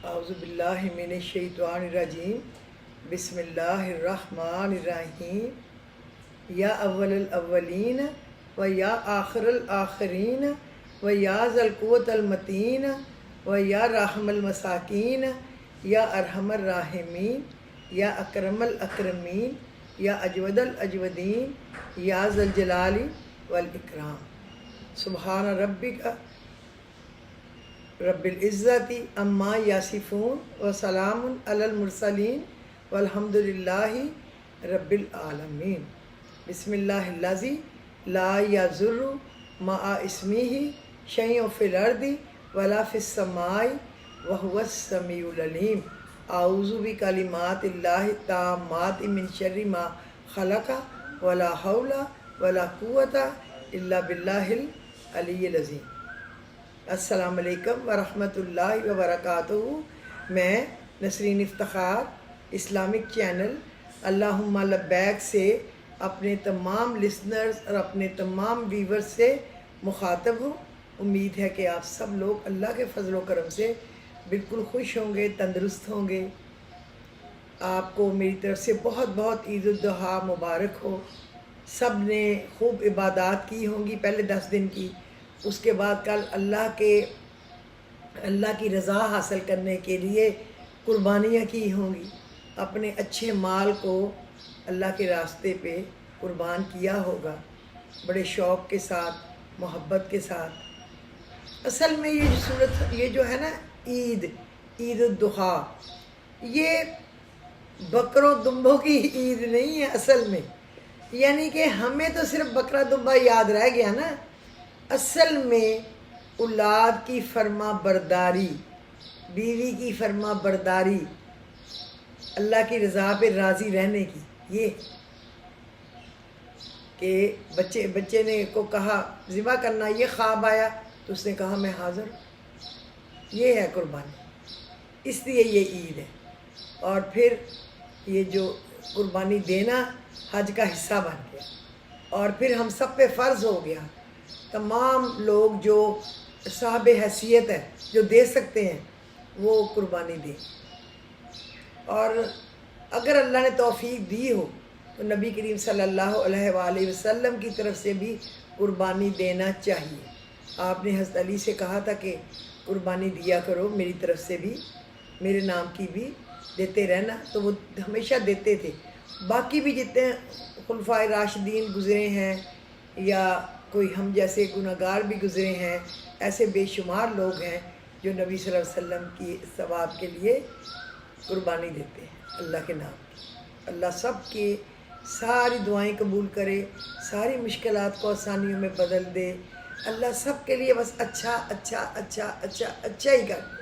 اعوذ باللہ من الشیطان الرجیم بسم اللہ الرحمن الرحیم یا اول الاولین و یا آخر الآخرین و یا ذا القوة المتین و یا راحم المساکین یا ارحم الراحمین یا اکرم الاکرمین یا اجود الاجودین یا ذا الجلال والاکرام سبحان ربک رب العزت اما یاسفون وسلام علی المرسلین والحمد للہ رب العالمین بسم اللہ الذی لا یضر مع اسمہ شیء فی الارض ولا فی السماء وهو السمیع العلیم اعوذ بکلمات اللہ التامات من شر ما خلق ولا حول ولا قوة الا باللہ العلی العظیم۔ السلام علیکم ورحمۃ اللہ وبرکاتہ۔ میں نسرین افتخار اسلامک چینل اللہم لبیک سے اپنے تمام لسنرز اور اپنے تمام ویورز سے مخاطب ہوں۔ امید ہے کہ آپ سب لوگ اللہ کے فضل و کرم سے بالکل خوش ہوں گے، تندرست ہوں گے۔ آپ کو میری طرف سے بہت بہت عید الاضحیٰ مبارک ہو۔ سب نے خوب عبادات کی ہوں گی پہلے 10 دن کی، اس کے بعد کل اللہ کی رضا حاصل کرنے کے لیے قربانیاں کی ہوں گی، اپنے اچھے مال کو اللہ کے راستے پہ قربان کیا ہوگا بڑے شوق کے ساتھ، محبت کے ساتھ۔ اصل میں یہ جو ہے نا عید الاضحیٰ، یہ بکروں دمبوں کی عید نہیں ہے اصل میں، یعنی کہ ہمیں تو صرف بکرا دمبا یاد رہ گیا نا۔ اصل میں اولاد کی فرما برداری، بیوی کی فرما برداری، اللہ کی رضا پہ راضی رہنے کی، یہ کہ بچے نے کو کہا ذبح کرنا، یہ خواب آیا تو اس نے کہا میں حاضر ہوں، یہ ہے قربانی، اس لیے یہ عید ہے۔ اور پھر یہ جو قربانی دینا حج کا حصہ بن گیا، اور پھر ہم سب پہ فرض ہو گیا، تمام لوگ جو صاحب حیثیت ہے، جو دے سکتے ہیں وہ قربانی دیں۔ اور اگر اللہ نے توفیق دی ہو تو نبی کریم صلی اللہ علیہ وآلہ وسلم کی طرف سے بھی قربانی دینا چاہیے۔ آپ نے حضرت علی سے کہا تھا کہ قربانی دیا کرو میری طرف سے بھی، میرے نام کی بھی دیتے رہنا، تو وہ ہمیشہ دیتے تھے۔ باقی بھی جتنے خلفائے راشدین گزرے ہیں یا کوئی ہم جیسے گناہگار بھی گزرے ہیں، ایسے بے شمار لوگ ہیں جو نبی صلی اللہ علیہ وسلم کی ثواب کے لیے قربانی دیتے ہیں اللہ کے نام کی۔ اللہ سب کی ساری دعائیں قبول کرے، ساری مشکلات کو آسانیوں میں بدل دے۔ اللہ سب کے لیے بس اچھا اچھا اچھا اچھا اچھا ہی کر دے،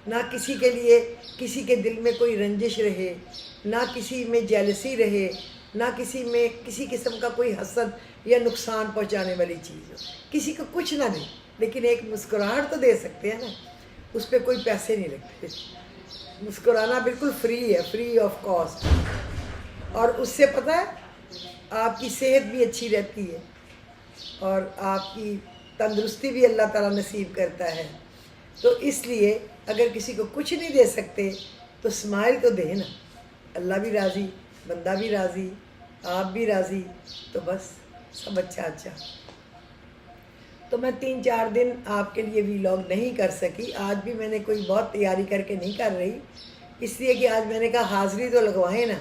نہ کسی کے لیے کسی کے دل میں کوئی رنجش رہے، نہ کسی میں جیلسی رہے، نہ کسی میں کسی قسم کا کوئی حسد یا نقصان پہنچانے والی چیز ہو۔ کسی کو کچھ نہ دیں، لیکن ایک مسکراہٹ تو دے سکتے ہیں نا، اس پہ کوئی پیسے نہیں لگتے۔ مسکرانا بالکل فری ہے، فری آف کاسٹ، اور اس سے پتہ ہے آپ کی صحت بھی اچھی رہتی ہے اور آپ کی تندرستی بھی اللہ تعالیٰ نصیب کرتا ہے۔ تو اس لیے اگر کسی کو کچھ نہیں دے سکتے تو اسمائل تو دے نا، اللہ بھی راضی، بندہ بھی راضی، آپ بھی راضی، تو بس سب اچھا اچھا۔ تو میں 3-4 دن آپ کے لیے ویلاگ نہیں کر سکی۔ آج بھی میں نے کوئی بہت تیاری کر کے نہیں کر رہی، اس لیے کہ آج میں نے کہا حاضری تو لگوائیں نا،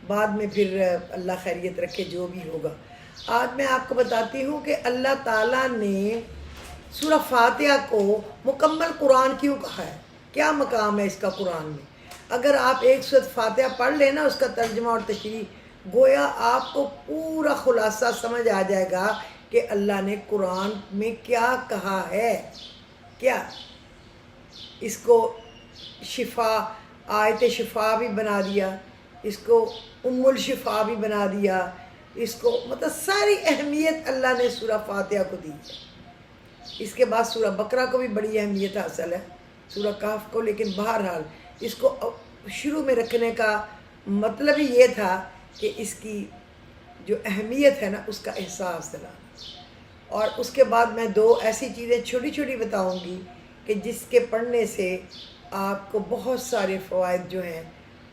بعد میں پھر اللہ خیریت رکھے جو بھی ہوگا۔ آج میں آپ کو بتاتی ہوں کہ اللہ تعالیٰ نے سورہ فاتحہ کو مکمل قرآن کیوں کہا ہے، کیا مقام ہے اس کا قرآن میں۔ اگر آپ ایک سورۃ فاتحہ پڑھ لینا، اس کا ترجمہ اور تشریح، گویا آپ کو پورا خلاصہ سمجھ آ جائے گا کہ اللہ نے قرآن میں کیا کہا ہے۔ کیا اس کو شفا، آیت شفا بھی بنا دیا، اس کو ام الشفا بھی بنا دیا، اس کو مطلب ساری اہمیت اللہ نے سورہ فاتحہ کو دی ہے۔ اس کے بعد سورہ بقرہ کو بھی بڑی اہمیت حاصل ہے، سورہ کہف کو، لیکن بہرحال اس کو شروع میں رکھنے کا مطلب ہی یہ تھا کہ اس کی جو اہمیت ہے نا اس کا احساس دلانا۔ اور اس کے بعد میں 2 ایسی چیزیں چھوٹی چھوٹی بتاؤں گی کہ جس کے پڑھنے سے آپ کو بہت سارے فوائد جو ہیں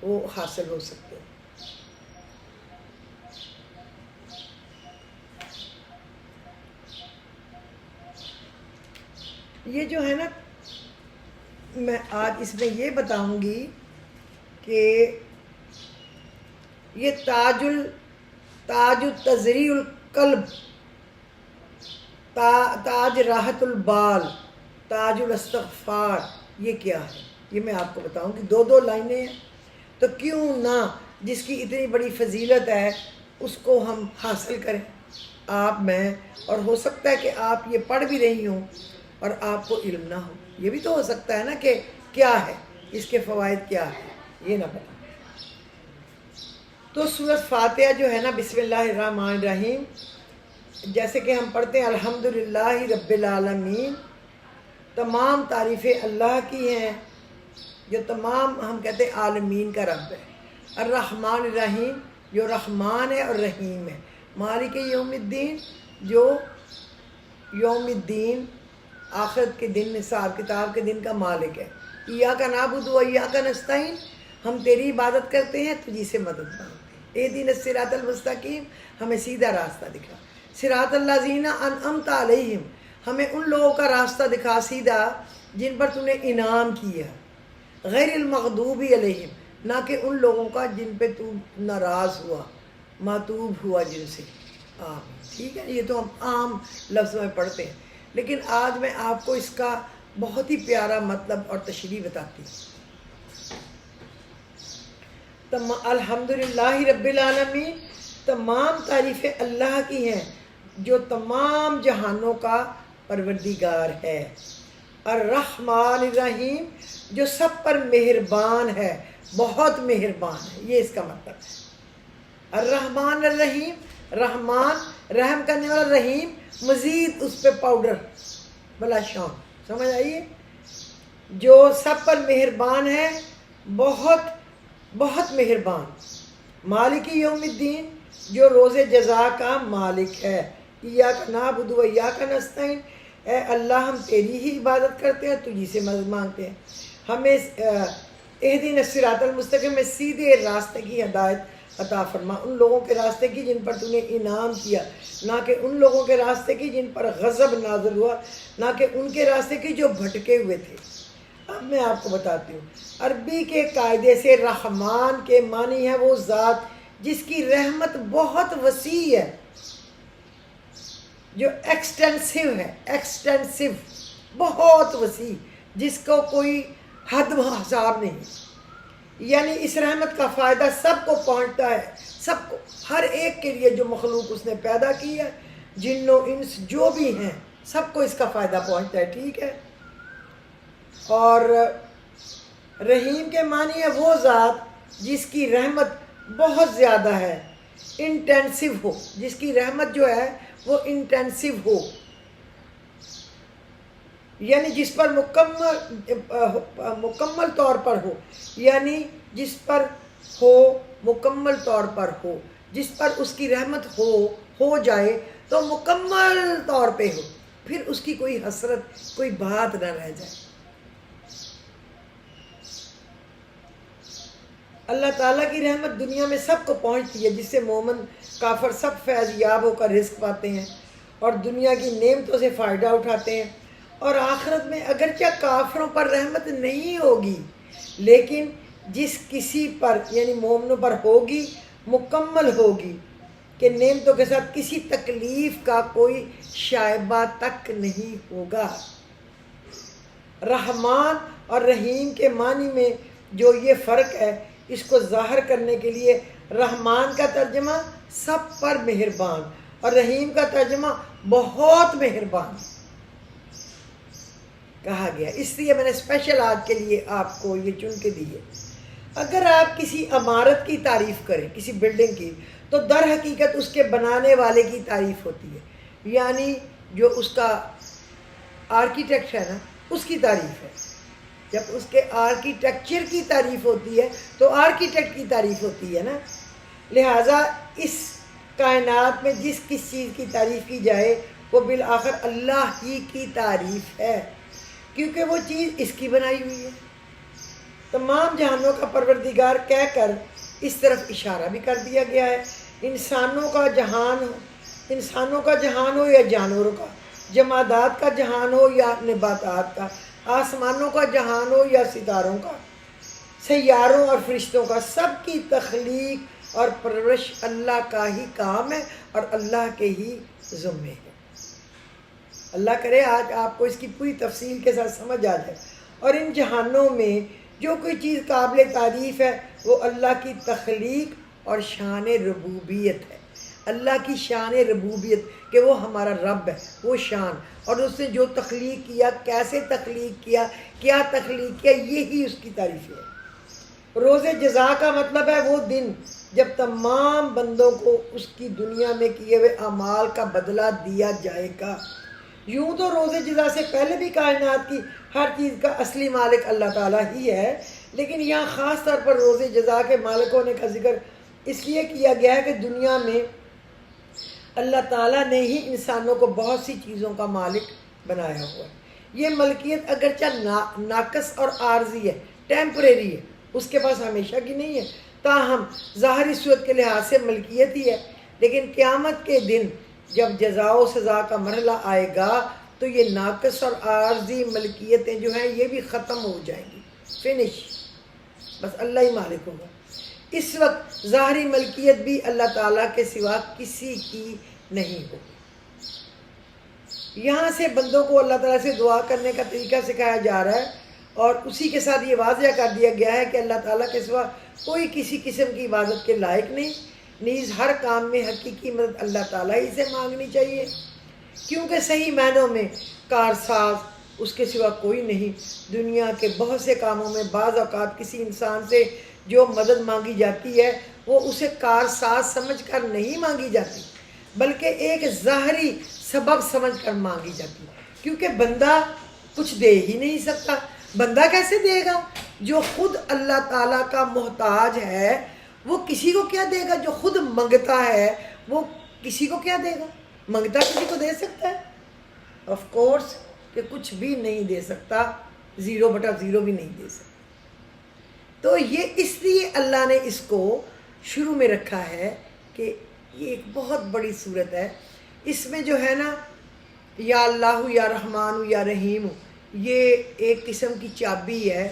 وہ حاصل ہو سکتے ہیں۔ یہ جو ہے نا، میں آج اس میں یہ بتاؤں گی کہ یہ تاج التزریع القلب، تاج راحت البال، تاج الاستغفار، یہ کیا ہے یہ میں آپ کو بتاؤں گی۔ دو لائنیں ہیں، تو کیوں نہ جس کی اتنی بڑی فضیلت ہے اس کو ہم حاصل کریں، آپ میں، اور ہو سکتا ہے کہ آپ یہ پڑھ بھی رہی ہوں اور آپ کو علم نہ ہو، یہ بھی تو ہو سکتا ہے نا کہ کیا ہے اس کے فوائد، کیا ہے یہ نہ پتہ۔ تو سورۃ فاتحہ جو ہے نا، بسم اللہ الرحمن الرحیم، جیسے کہ ہم پڑھتے ہیں الحمدللہ رب العالمین، تمام تعریفیں اللہ کی ہیں جو تمام ہم کہتے ہیں عالمین کا رب ہے۔ الرحمن الرحیم جو رحمان ہے اور رحیم ہے۔ مالک یوم الدین جو یوم الدین آخرت کے دن، حساب کتاب کے دن کا مالک ہے۔ ایاک نعبد و ایاک نستعین، ہم تیری عبادت کرتے ہیں، تجھی سے مدد مانگتے ہیں۔ اہدنا الصراط المستقیم، ہمیں سیدھا راستہ دکھا۔ صراط الذین انعمت علیہم، ہمیں ان لوگوں کا راستہ دکھا سیدھا جن پر تو نے انعام کیا۔ غیر المغضوب علیہم، نہ کہ ان لوگوں کا جن پہ تو ناراض ہوا، معتوب ہوا جن سے۔ آمین، ٹھیک ہے، یہ تو ہم عام لفظوں میں پڑھتے ہیں، لیکن آج میں آپ کو اس کا بہت ہی پیارا مطلب اور تشریح بتاتی ہوں۔ الحمدللہ رب العالمین، تمام تعریفیں اللہ کی ہیں جو تمام جہانوں کا پروردگار ہے۔ الرحمن الرحیم، جو سب پر مہربان ہے، بہت مہربان ہے، یہ اس کا مطلب ہے۔ الرحمن الرحیم، رحمان رحم کرنے والا، رحیم مزید اس پہ پاؤڈر بلا شان، سمجھ آئیے، جو سب پر مہربان ہے، بہت بہت مہربان۔ مالک یوم الدین، جو روز جزا کا مالک ہے۔ ایاک نعبد و ایاک نستعین، اے اللہ ہم تیری ہی عبادت کرتے ہیں، تجھی سے مدد مانگتے ہیں۔ ہمیں اہدنا الصراط المستقیم میں سیدھے راستے کی ہدایت عطا فرما، ان لوگوں کے راستے کی جن پر تو نے انعام کیا، نہ کہ ان لوگوں کے راستے کی جن پر غضب نازل ہوا، نہ کہ ان کے راستے کی جو بھٹکے ہوئے تھے۔ اب میں آپ کو بتاتی ہوں، عربی کے قاعدے سے رحمان کے معنی ہے وہ ذات جس کی رحمت بہت وسیع ہے، جو ایکسٹینسو ہے، ایکسٹینسو، بہت وسیع، جس کو کوئی حد و حساب نہیں، یعنی اس رحمت کا فائدہ سب کو پہنچتا ہے، سب کو، ہر ایک کے لیے جو مخلوق اس نے پیدا کی ہے، جن و انس جو بھی ہیں، سب کو اس کا فائدہ پہنچتا ہے، ٹھیک ہے۔ اور رحیم کے معنی ہے وہ ذات جس کی رحمت بہت زیادہ ہے، انٹینسو ہو، جس کی رحمت جو ہے وہ انٹینسو ہو، یعنی جس پر مکمل طور پر ہو، یعنی جس پر ہو مکمل طور پر ہو، جس پر اس کی رحمت ہو جائے تو مکمل طور پہ ہو، پھر اس کی کوئی حسرت، کوئی بات نہ رہ جائے۔ اللہ تعالیٰ کی رحمت دنیا میں سب کو پہنچتی ہے، جس سے مومن کافر سب فیض یاب ہو کر رزق پاتے ہیں اور دنیا کی نعمتوں سے فائدہ اٹھاتے ہیں، اور آخرت میں اگرچہ کافروں پر رحمت نہیں ہوگی، لیکن جس کسی پر یعنی مومنوں پر ہوگی، مکمل ہوگی، کہ نعمتوں کے ساتھ کسی تکلیف کا کوئی شائبہ تک نہیں ہوگا۔ رحمان اور رحیم کے معنی میں جو یہ فرق ہے، اس کو ظاہر کرنے کے لیے رحمان کا ترجمہ سب پر مہربان اور رحیم کا ترجمہ بہت مہربان کہا گیا، اس لیے میں نے اسپیشل آج کے لیے آپ کو یہ چن کے دی ہے۔ اگر آپ کسی عمارت کی تعریف کریں، کسی بلڈنگ کی، تو در حقیقت اس کے بنانے والے کی تعریف ہوتی ہے، یعنی جو اس کا آرکیٹیکٹ ہے نا، اس کی تعریف ہے۔ جب اس کے آرکیٹیکچر کی تعریف ہوتی ہے تو آرکیٹیکٹ کی تعریف ہوتی ہے نا، لہٰذا اس کائنات میں جس کس چیز کی تعریف کی جائے وہ بالآخر اللہ ہی کی تعریف ہے، کیونکہ وہ چیز اس کی بنائی ہوئی ہے، تمام جہانوں کا پروردگار کہہ کر اس طرف اشارہ بھی کر دیا گیا ہے۔ انسانوں کا جہان ہو یا جانوروں کا، جمادات کا جہان ہو یا نباتات کا، آسمانوں کا جہان ہو یا ستاروں کا، سیاروں اور فرشتوں کا، سب کی تخلیق اور پرورش اللہ کا ہی کام ہے اور اللہ کے ہی ذمے ہے۔ اللہ کرے آج آپ کو اس کی پوری تفصیل کے ساتھ سمجھ آ جائے، اور ان جہانوں میں جو کوئی چیز قابل تعریف ہے وہ اللہ کی تخلیق اور شان ربوبیت ہے۔ اللہ کی شان ربوبیت کہ وہ ہمارا رب ہے، وہ شان، اور اس نے جو تخلیق کیا، کیسے تخلیق کیا، کیا تخلیق کیا، یہی اس کی تعریف ہے۔ روز جزا کا مطلب ہے وہ دن جب تمام بندوں کو اس کی دنیا میں کیے ہوئے اعمال کا بدلہ دیا جائے گا۔ یوں تو روز جزا سے پہلے بھی کائنات کی ہر چیز کا اصلی مالک اللہ تعالیٰ ہی ہے، لیکن یہاں خاص طور پر روز جزا کے مالک ہونے کا ذکر اس لیے کیا گیا ہے کہ دنیا میں اللہ تعالیٰ نے ہی انسانوں کو بہت سی چیزوں کا مالک بنایا ہوا ہے۔ یہ ملکیت اگرچہ ناقص اور عارضی ہے، ٹیمپریری ہے، اس کے پاس ہمیشہ کی نہیں ہے، تاہم ظاہری صورت کے لحاظ سے ملکیت ہی ہے، لیکن قیامت کے دن جب جزا و سزا کا مرحلہ آئے گا تو یہ ناقص اور عارضی ملکیتیں جو ہیں یہ بھی ختم ہو جائیں گی، فنش، بس اللہ ہی مالک ہوگا۔ اس وقت ظاہری ملکیت بھی اللہ تعالیٰ کے سوا کسی کی نہیں ہوگی۔ یہاں سے بندوں کو اللہ تعالیٰ سے دعا کرنے کا طریقہ سکھایا جا رہا ہے، اور اسی کے ساتھ یہ واضح کر دیا گیا ہے کہ اللہ تعالیٰ کے سوا کوئی کسی قسم کی عبادت کے لائق نہیں، نیز ہر کام میں حقیقی مدد اللہ تعالیٰ ہی سے مانگنی چاہیے، کیونکہ صحیح معنوں میں کارساز اس کے سوا کوئی نہیں۔ دنیا کے بہت سے کاموں میں بعض اوقات کسی انسان سے جو مدد مانگی جاتی ہے وہ اسے کارساز سمجھ کر نہیں مانگی جاتی، بلکہ ایک ظاہری سبب سمجھ کر مانگی جاتی، کیونکہ بندہ کچھ دے ہی نہیں سکتا۔ بندہ کیسے دے گا؟ جو خود اللہ تعالیٰ کا محتاج ہے وہ کسی کو کیا دے گا؟ جو خود منگتا ہے وہ کسی کو کیا دے گا؟ منگتا کسی کو دے سکتا ہے؟ آف کورس کہ کچھ بھی نہیں دے سکتا، 0/0 بھی نہیں دے سکتا۔ تو یہ اس لیے اللہ نے اس کو شروع میں رکھا ہے کہ یہ ایک بہت بڑی صورت ہے، اس میں جو ہے نا یا اللہ یا رحمان یا رحیم، یہ ایک قسم کی چابی ہے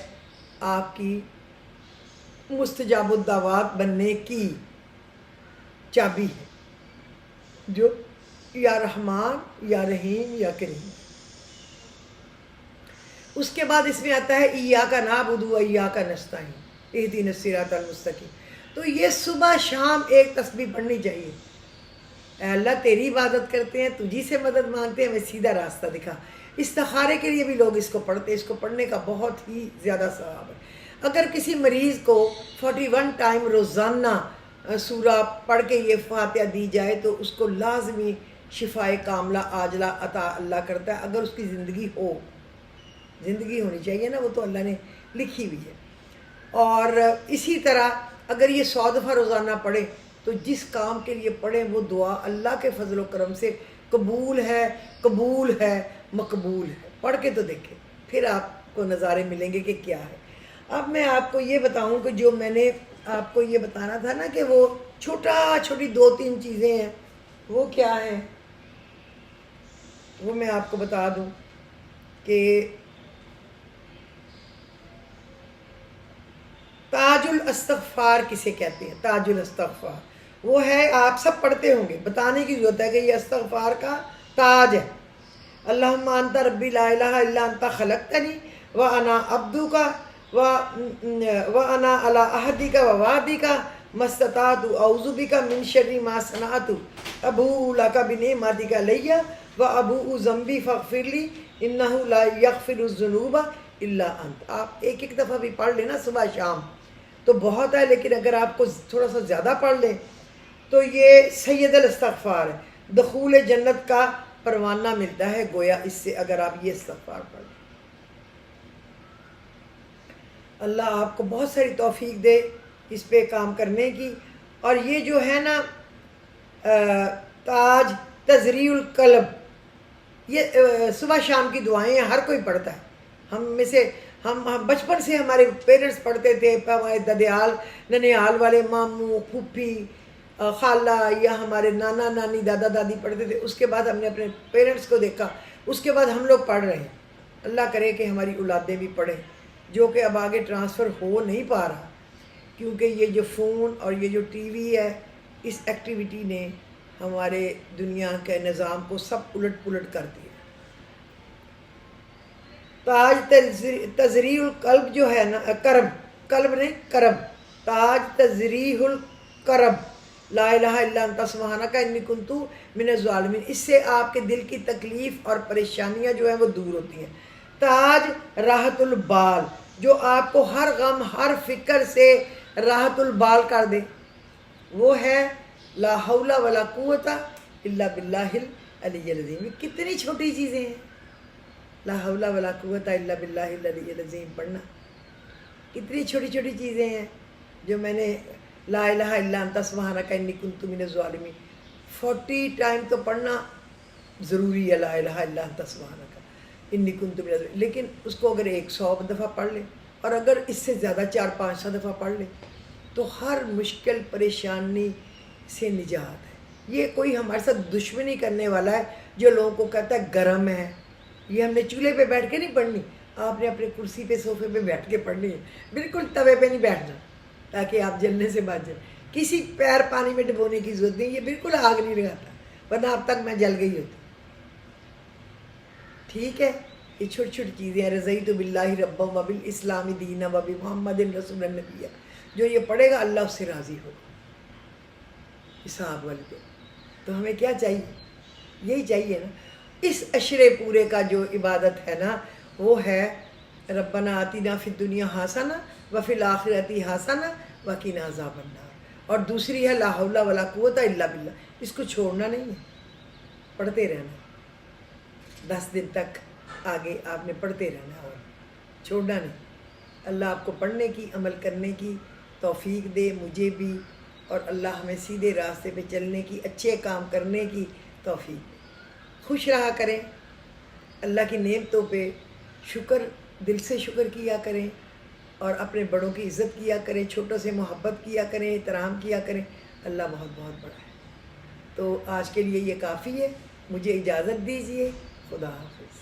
آپ کی مستجاب الدعوات بننے کی چابی ہے، جو یا رحمان یا رحیم یا کریم۔ اس کے بعد اس میں آتا ہے ایاک نعبد و ایاک نستعین اہدنا الصراط المستقیم۔ تو یہ صبح شام ایک تسبیح پڑھنی چاہیے، اے اللہ تیری عبادت کرتے ہیں، تجھی سے مدد مانگتے ہیں، ہمیں سیدھا راستہ دکھا۔ استخارے کے لیے بھی لوگ اس کو پڑھتے ہیں، اس کو پڑھنے کا بہت ہی زیادہ ثواب ہے۔ اگر کسی مریض کو 41 ٹائم روزانہ سورہ پڑھ کے یہ فاتحہ دی جائے تو اس کو لازمی شفائے کاملہ عاجلہ عطا اللہ کرتا ہے، اگر اس کی زندگی ہونی چاہیے نا، وہ تو اللہ نے لکھی ہوئی ہے۔ اور اسی طرح اگر یہ 100 دفعہ روزانہ پڑھیں تو جس کام کے لیے پڑھیں وہ دعا اللہ کے فضل و کرم سے قبول ہے، مقبول ہے۔ پڑھ کے تو دیکھیں، پھر آپ کو نظارے ملیں گے کہ کیا ہے۔ اب میں آپ کو یہ بتاؤں کہ جو میں نے آپ کو یہ بتانا تھا نا کہ وہ چھوٹی 2-3 چیزیں ہیں، وہ کیا ہیں، وہ میں آپ کو بتا دوں کہ تاج الاستغفار کسے کہتے ہیں؟ تاج الاستغفار وہ ہے، آپ سب پڑھتے ہوں گے، بتانے کی ضرورت ہے کہ یہ استغفار کا تاج ہے۔ اللہم انت ربی لا الہ الا انت خلقتنی وانا عبدک وانا علی عہدک ووعدک ما استطعت اعوذ بک من شر ما صنعت ابوء لک بنعمتک علی وابوء ذنبی فاغفر لی انہ لا یغفر الذنوب الا انت۔ آپ ایک دفعہ بھی پڑھ لینا صبح شام تو بہت ہے، لیکن اگر آپ کو تھوڑا سا زیادہ پڑھ لیں تو یہ سید الاستغفار ہے، دخول جنت کا پروانہ ملتا ہے گویا اس سے، اگر آپ یہ استغفار پڑھ لیں۔ اللہ آپ کو بہت ساری توفیق دے اس پہ کام کرنے کی۔ اور یہ جو ہے نا تاج تزریع القلب، یہ صبح شام کی دعائیں ہیں، ہر کوئی پڑھتا ہے، ہم میں سے ہم بچپن سے ہمارے پیرنٹس پڑھتے تھے، ہمارے ددیال ننیال والے ماموں پھوپھی خالہ یا ہمارے نانا نانی دادا دادی پڑھتے تھے، اس کے بعد ہم نے اپنے پیرنٹس کو دیکھا، اس کے بعد ہم لوگ پڑھ رہے ہیں. اللہ کرے کہ ہماری اولادیں بھی پڑھیں، جو کہ اب آگے ٹرانسفر ہو نہیں پا رہا، کیونکہ یہ جو فون اور یہ جو ٹی وی ہے، اس ایکٹیویٹی نے ہمارے دنیا کے نظام کو سب الٹ پلٹ کر دیا. تاج تزریح القلب جو ہے نا، قلب نہیں کرب، تاج تزریح القرب لا الہ الا انت سبحانک انی کنت من الظالمین. اس سے آپ کے دل کی تکلیف اور پریشانیاں جو ہیں وہ دور ہوتی ہیں. تاج راحت البال، جو آپ کو ہر غم ہر فکر سے راحت البال کر دے، وہ ہے لا حول ولا قوت الا باللہ العلی العظیم. کتنی چھوٹی چیزیں ہیں، لا حول ولا قوت الا باللہ العلی العظیم پڑھنا. کتنی چھوٹی چھوٹی چیزیں ہیں جو میں نے لا الہ الا انت سبحانک انی کنت من الظالمین 40 ٹائم تو پڑھنا ضروری ہے، لا الہ الا انت سبحانک انی کنت من الظالمین. لیکن اس کو اگر 100 دفعہ پڑھ لے، اور اگر اس سے زیادہ 400-500 دفعہ پڑھ لے، تو ہر مشکل پریشانی سے نجات ہے. یہ کوئی ہمارے ساتھ دشمنی کرنے والا ہے جو لوگوں کو کہتا ہے گرم ہے. یہ ہم نے چولہے پہ بیٹھ کے نہیں پڑھنی، آپ نے اپنے کرسی پہ صوفے پہ بیٹھ کے پڑھنی ہے. بالکل توے پہ نہیں بیٹھنا تاکہ آپ جلنے سے بچ جائیں. کسی پیر پانی میں ڈبونے کی ضرورت نہیں، یہ بالکل آگ نہیں لگاتا، ورنہ اب تک میں جل گئی ہوتی. ٹھیک ہے، یہ چھوٹی چھوٹی چیزیں ہیں. رضیت باللہ ربا و بالاسلام دینا و بمحمد رسول النبی، جو یہ پڑھے گا اللہ اس سے راضی ہوگا حساب والے پہ. تو ہمیں کیا چاہیے؟ یہی چاہیے نا. اس عشرے پورے کا جو عبادت ہے نا، وہ ہے ربنا آتنا فی الدنیا حسنہ وفی الآخرۃ حسنہ وقنا عذاب النار. اور دوسری ہے لا حول ولا قوت الا باللہ. اس کو چھوڑنا نہیں ہے، پڑھتے رہنا. 10 دن تک آگے آپ نے پڑھتے رہنا اور چھوڑنا نہیں. اللہ آپ کو پڑھنے کی، عمل کرنے کی توفیق دے، مجھے بھی، اور اللہ ہمیں سیدھے راستے پہ چلنے کی، اچھے کام کرنے کی توفیق دے. خوش رہا کریں، اللہ کی نعمتوں پہ شکر، دل سے شکر کیا کریں، اور اپنے بڑوں کی عزت کیا کریں، چھوٹوں سے محبت کیا کریں، احترام کیا کریں. اللہ بہت بہت بڑا ہے. تو آج کے لیے یہ کافی ہے، مجھے اجازت دیجیے. خدا حافظ.